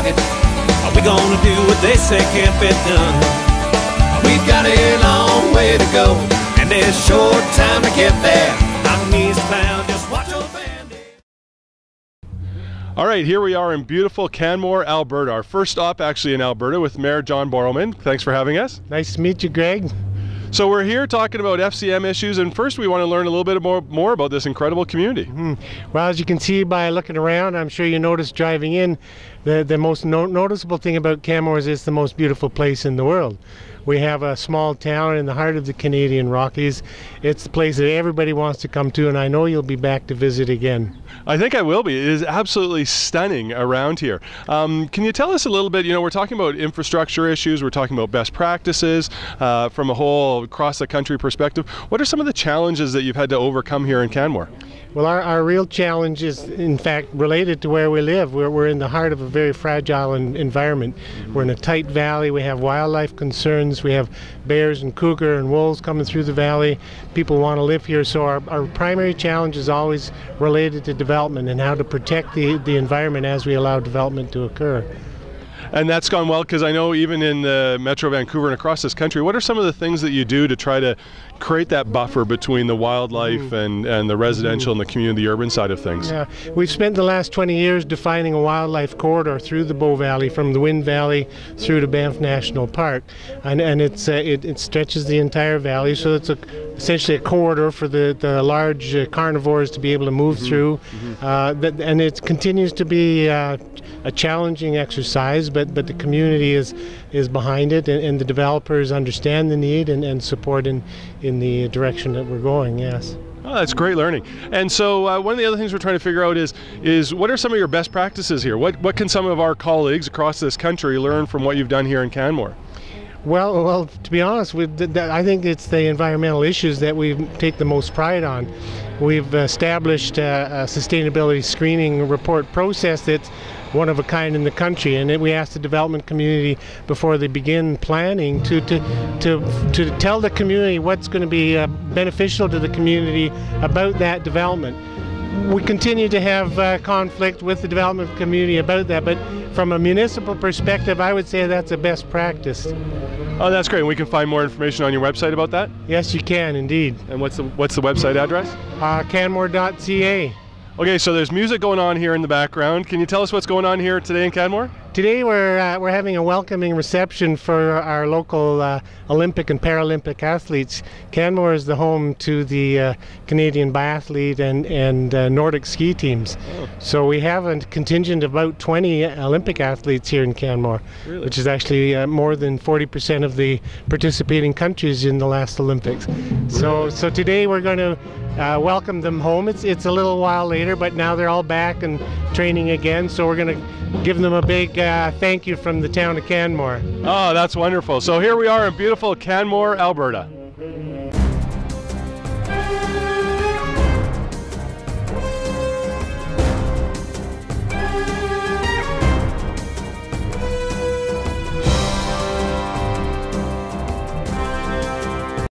pocket. Are we gonna do what they say can't be done? We've got a long way to go, and there's short time to get there. I'm eastbound, just watch your band. All right, here we are in beautiful Canmore, Alberta. Our first stop actually in Alberta with Mayor John Borrowman. Thanks for having us. Nice to meet you, Greg. So we're here talking about FCM issues, and first we want to learn a little bit more about this incredible community. Well, as you can see by looking around, I'm sure you noticed driving in, the most noticeable thing about Canmore is it's the most beautiful place in the world. We have a small town in the heart of the Canadian Rockies. It's the place that everybody wants to come to, and I know you'll be back to visit again. I think I will be. It is absolutely stunning around here. Can you tell us a little bit, we're talking about infrastructure issues, we're talking about best practices from a whole across the country perspective. What are some of the challenges that you've had to overcome here in Canmore? Well, our real challenge is, in fact, related to where we live. We're in the heart of a very fragile environment. We're in a tight valley. We have wildlife concerns. We have bears and cougar and wolves coming through the valley. People want to live here. So our primary challenge is always related to development and how to protect the environment as we allow development to occur. And that's gone well, because I know even in the Metro Vancouver and across this country, what are some of the things that you do to try to create that buffer between the wildlife and the residential and the community, the urban side of things? Yeah, we've spent the last 20 years defining a wildlife corridor through the Bow Valley, from the Wind Valley through to Banff National Park, and it stretches the entire valley, so it's essentially a corridor for the large carnivores to be able to move through, and it continues to be a challenging exercise, but the community is behind it, and the developers understand the need and support in the direction that we're going. Yes. Oh, that's great learning. And so one of the other things we're trying to figure out is what are some of your best practices here? What can some of our colleagues across this country learn from what you've done here in Canmore? Well, to be honest, I think it's the environmental issues that we take the most pride on. We've established a sustainability screening report process that's one of a kind in the country, and we ask the development community before they begin planning to tell the community what's going to be beneficial to the community about that development. We continue to have conflict with the development community about that, but from a municipal perspective, I would say that's a best practice. Oh, that's great. We can find more information on your website about that? Yes, you can, indeed. And what's the website address? Canmore.ca. Okay, so there's music going on here in the background. Can you tell us what's going on here today in Canmore? Today we're having a welcoming reception for our local Olympic and Paralympic athletes. Canmore is the home to the Canadian biathlete and Nordic ski teams. Oh. So we have a contingent of about 20 Olympic athletes here in Canmore, really? Which is actually more than 40% of the participating countries in the last Olympics. So today we're going to welcome them home. It's a little while later, but now they're all back and training again, so we're going to give them a big thank you from the town of Canmore. Oh, that's wonderful. So here we are in beautiful Canmore, Alberta.